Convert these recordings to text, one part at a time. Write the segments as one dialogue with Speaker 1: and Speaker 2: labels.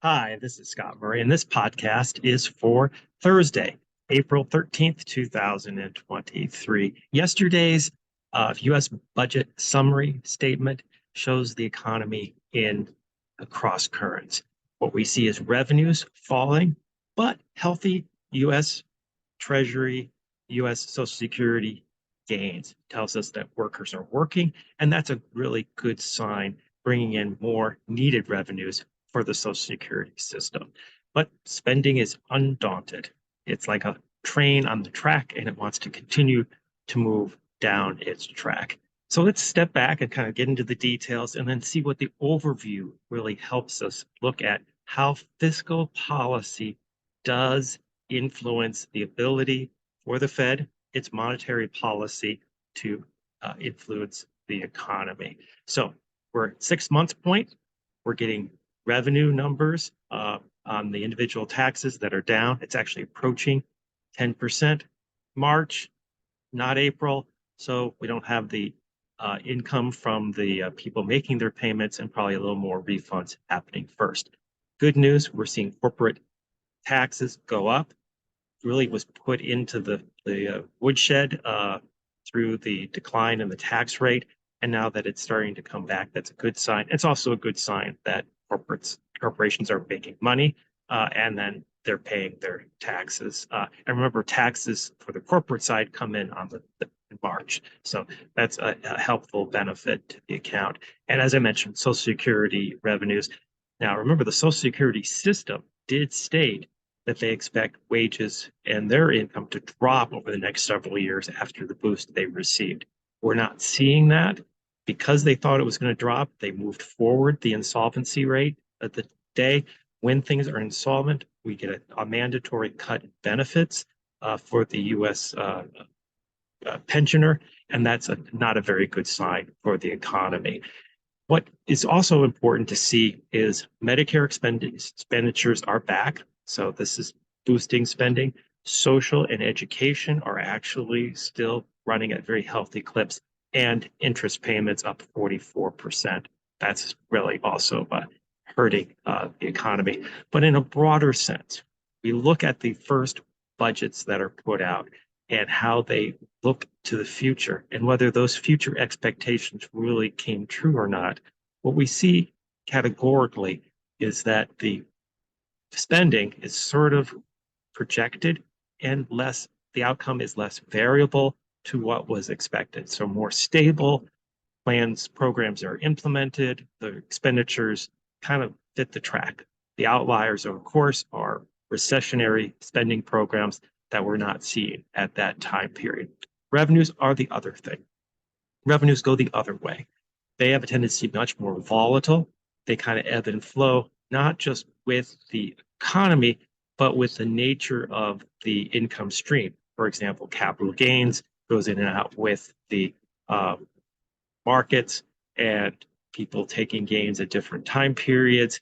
Speaker 1: Hi, this is Scott Murray, and this podcast is for Thursday, April 13th, 2023. Yesterday's U.S. budget summary statement shows the economy in cross currents. What we see is revenues falling, but healthy U.S. Treasury, U.S. Social Security gains. Tells us that workers are working, and that's a really good sign, bringing in more needed revenues for the Social Security system. But spending is undaunted. It's like a train on the track, and it wants to continue to move down its track. So let's step back and kind of get into the details and then see what the overview really helps us look at how fiscal policy does influence the ability for the Fed, its monetary policy, to influence the economy. So we're at 6 months point. We're getting revenue numbers on the individual taxes that are down. It's actually approaching 10%. March, not April. So we don't have the income from the people making their payments, and probably a little more refunds happening first. Good news, we're seeing corporate taxes go up. Really was put into the woodshed through the decline in the tax rate. And now that it's starting to come back, that's a good sign. It's also a good sign that corporations are making money, and then they're paying their taxes. And remember, taxes for the corporate side come in on the March. So that's a helpful benefit to the account. And as I mentioned, Social Security revenues. Now, remember, the Social Security system did state that they expect wages and their income to drop over the next several years after the boost they received. We're not seeing that. Because they thought it was going to drop, they moved forward the insolvency rate at the day. When things are insolvent, we get a mandatory cut in benefits for the U.S. Pensioner, and that's not a very good sign for the economy. What is also important to see is Medicare expenditures are back. So this is boosting spending. Social and education are actually still running at very healthy clips, and interest payments up 44%. That's really also hurting the economy. But in a broader sense, we look at the first budgets that are put out and how they look to the future and whether those future expectations really came true or not. What we see categorically is that the spending is sort of projected and the outcome is less variable to what was expected. So more stable programs are implemented, the expenditures kind of fit the track. The outliers, of course, are recessionary spending programs that we're not seeing at that time period. Revenues are the other thing. Revenues go the other way. They have a tendency to be much more volatile. They kind of ebb and flow, not just with the economy, but with the nature of the income stream. For example, capital gains goes in and out with the markets and people taking gains at different time periods.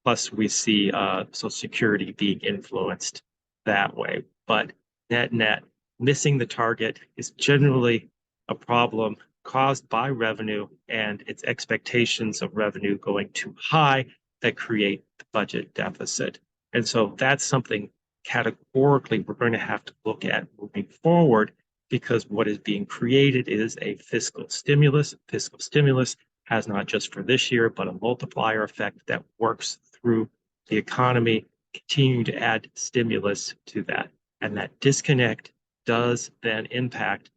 Speaker 1: Plus, we see Social Security being influenced that way. But net, missing the target is generally a problem caused by revenue and its expectations of revenue going too high that create the budget deficit. And so that's something categorically we're going to have to look at moving forward, because what is being created is a fiscal stimulus. Fiscal stimulus has not just for this year, but a multiplier effect that works through the economy, continuing to add stimulus to that. And that disconnect does then impact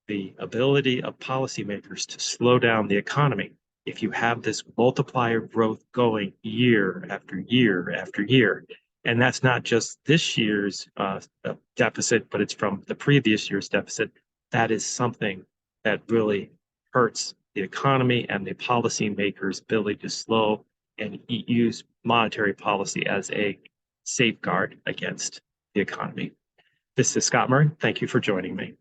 Speaker 1: the ability of policymakers to slow down the economy. If you have this multiplier growth going year after year after year, and that's not just this year's deficit, but it's from the previous year's deficit, that is something that really hurts the economy and the policymakers' ability to slow and use monetary policy as a safeguard against the economy. This is Scott Murray. Thank you for joining me.